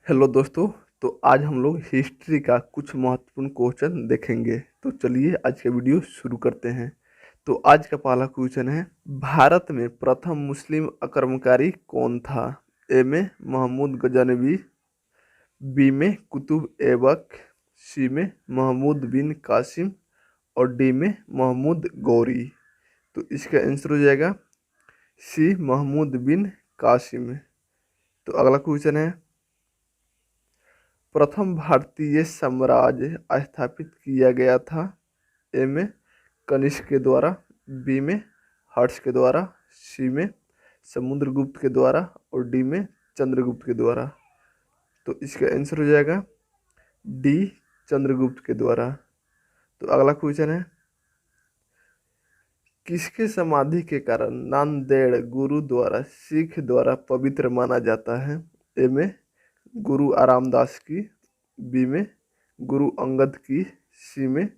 Hello दोस्तों। तो आज हम लोग हिस्ट्री का कुछ महत्वपूर्ण क्वेश्चन देखेंगे। तो चलिए आज का वीडियो शुरू करते हैं। तो आज का पहला क्वेश्चन है, भारत में प्रथम मुस्लिम आक्रमणकारी कौन था? ए में महमूद गजनवी, बी में कुतुब ऐबक, सी में महमूद बिन कासिम और डी में महमूद गौरी। तो इसका आंसर हो जाएगा सी, महमूद बिन कासिम। तो अगला क्वेश्चन है, प्रथम भारतीय साम्राज्य स्थापित किया गया था? ए में कनिष्क के द्वारा, बी में हर्ष के द्वारा, सी में समुद्रगुप्त के द्वारा और डी में चंद्रगुप्त के द्वारा। तो इसका आंसर हो जाएगा डी, चंद्रगुप्त के द्वारा। तो अगला क्वेश्चन है, किसके समाधि के कारण नांदेड़ गुरुद्वारा सिख द्वारा पवित्र माना जाता है? ए में गुरु आरामदास की, बी में गुरु अंगद की, सी में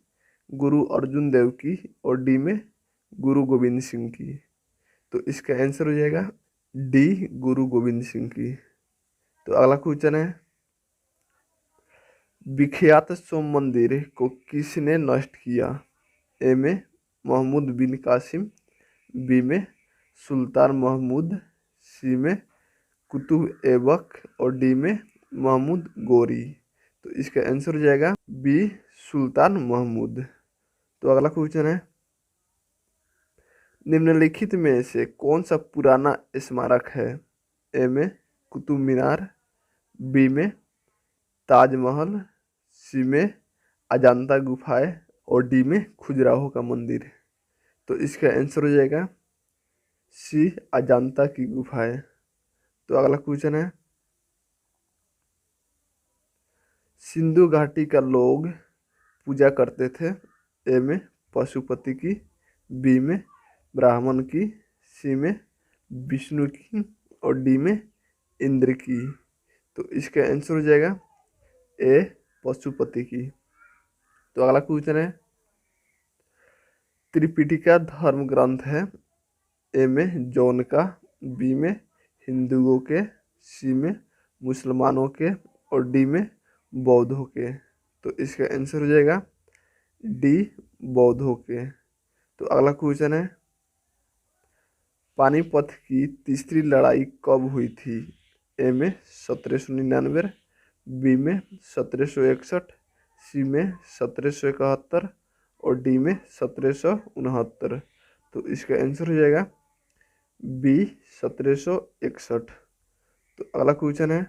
गुरु अर्जुन देव की और डी में गुरु गोविंद सिंह की। तो इसका आंसर हो जाएगा डी, गुरु गोविंद सिंह की। तो अगला क्वेश्चन है, विख्यात सोम मंदिर को किसने नष्ट किया? ए में महमूद बिन कासिम, बी में सुल्तान महमूद, सी में कुतुब ऐबक और डी में महमूद गौरी। तो इसका आंसर हो जाएगा बी, सुल्तान महमूद। तो अगला क्वेश्चन है, निम्नलिखित में से कौन सा पुराना स्मारक है? ए में कुतुब मीनार, बी में ताजमहल, सी में अजंता गुफाएं और डी में खजुराहो का मंदिर। तो इसका आंसर हो जाएगा सी, अजंता की गुफाएं। तो अगला क्वेश्चन है, सिंधु घाटी का लोग पूजा करते थे? ए में पशुपति की, बी में ब्राह्मण की, सी में विष्णु की और डी में इंद्र की। तो इसका आंसर हो जाएगा ए, पशुपति की। तो अगला क्वेश्चन है, त्रिपिटिका धर्म ग्रंथ है? ए में जौन का, बी में हिंदुओं के, सी में मुसलमानों के और डी में बौद्धों के। तो इसका आंसर हो जाएगा डी, बौद्धों के। तो अगला क्वेश्चन है, पानीपत की तीसरी लड़ाई कब हुई थी? ए में 1799, बी में 1761, सी में 1771 और डी में 1769। तो इसका आंसर हो जाएगा बी, 1761। तो अगला क्वेश्चन है,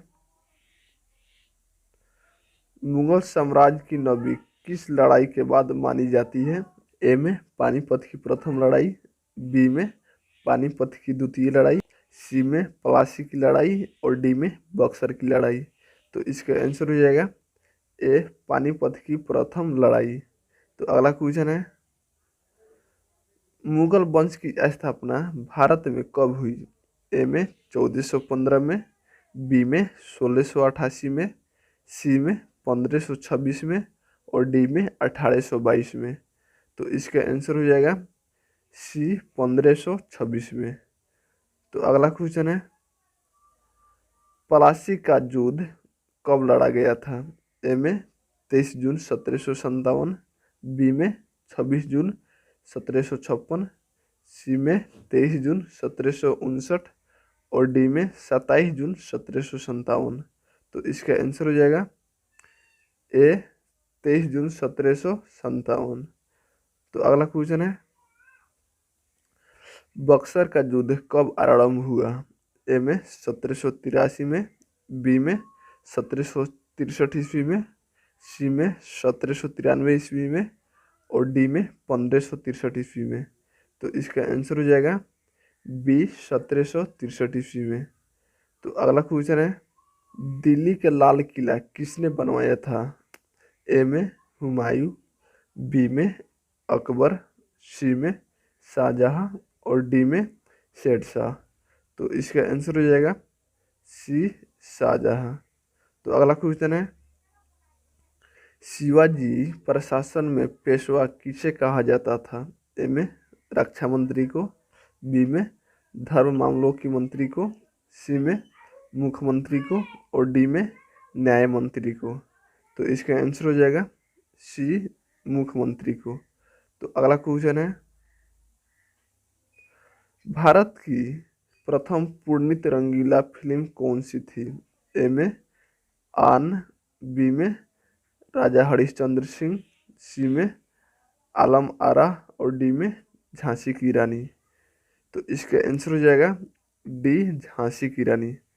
मुगल साम्राज्य की नबी किस लड़ाई के बाद मानी जाती है? ए में पानीपत की प्रथम लड़ाई, बी में पानीपत की द्वितीय लड़ाई, सी में प्लासी की लड़ाई और डी में बक्सर की लड़ाई। तो इसका आंसर हो जाएगा ए, पानीपत की प्रथम लड़ाई। तो अगला क्वेश्चन है, मुगल वंश की स्थापना भारत में कब हुई? ए में 1415 में, बी में 1688 में, सी में 1526 में और डी में 1822 में। तो इसका आंसर हो जाएगा सी, 1526 में। तो अगला क्वेश्चन है, प्लासी का युद्ध कब लड़ा गया था? ए में 23 जून 1757, बी में 26 जून 1756, सी में 23 जून 1759 और डी में 27 जून 1757। तो इसका आंसर हो जाएगा ए, 23 जून 1757। तो अगला क्वेश्चन है, बक्सर का युद्ध कब आरंभ हुआ? ए में 1783 में, बी में 1763 ईस्वी में, सी में 1793 ईस्वी में और डी में 1563 ईस्वी में। तो इसका आंसर हो जाएगा बी, 1763 ईस्वी में। तो अगला क्वेश्चन है, दिल्ली का लाल किला किसने बनवाया था? ए में हुमायूं, बी में अकबर, सी में शाहजहां और डी में शेरशाह। तो इसका आंसर हो जाएगा सी, शाहजहां। तो अगला क्वेश्चन है, शिवाजी प्रशासन में पेशवा किसे कहा जाता था? ए में रक्षा मंत्री को, बी में धर्म मामलों की मंत्री को, सी में मुख्यमंत्री को और डी में न्याय मंत्री को। तो इसका आंसर हो जाएगा सी, मुख्यमंत्री को। तो अगला क्वेश्चन है, भारत की प्रथम पूर्णित रंगीला फिल्म कौन सी थी? ए में आन, बी में राजा हरिश्चंद्र सिंह, सी में आलम आरा और डी में झांसी की रानी। तो इसका आंसर हो जाएगा डी, झांसी की रानी।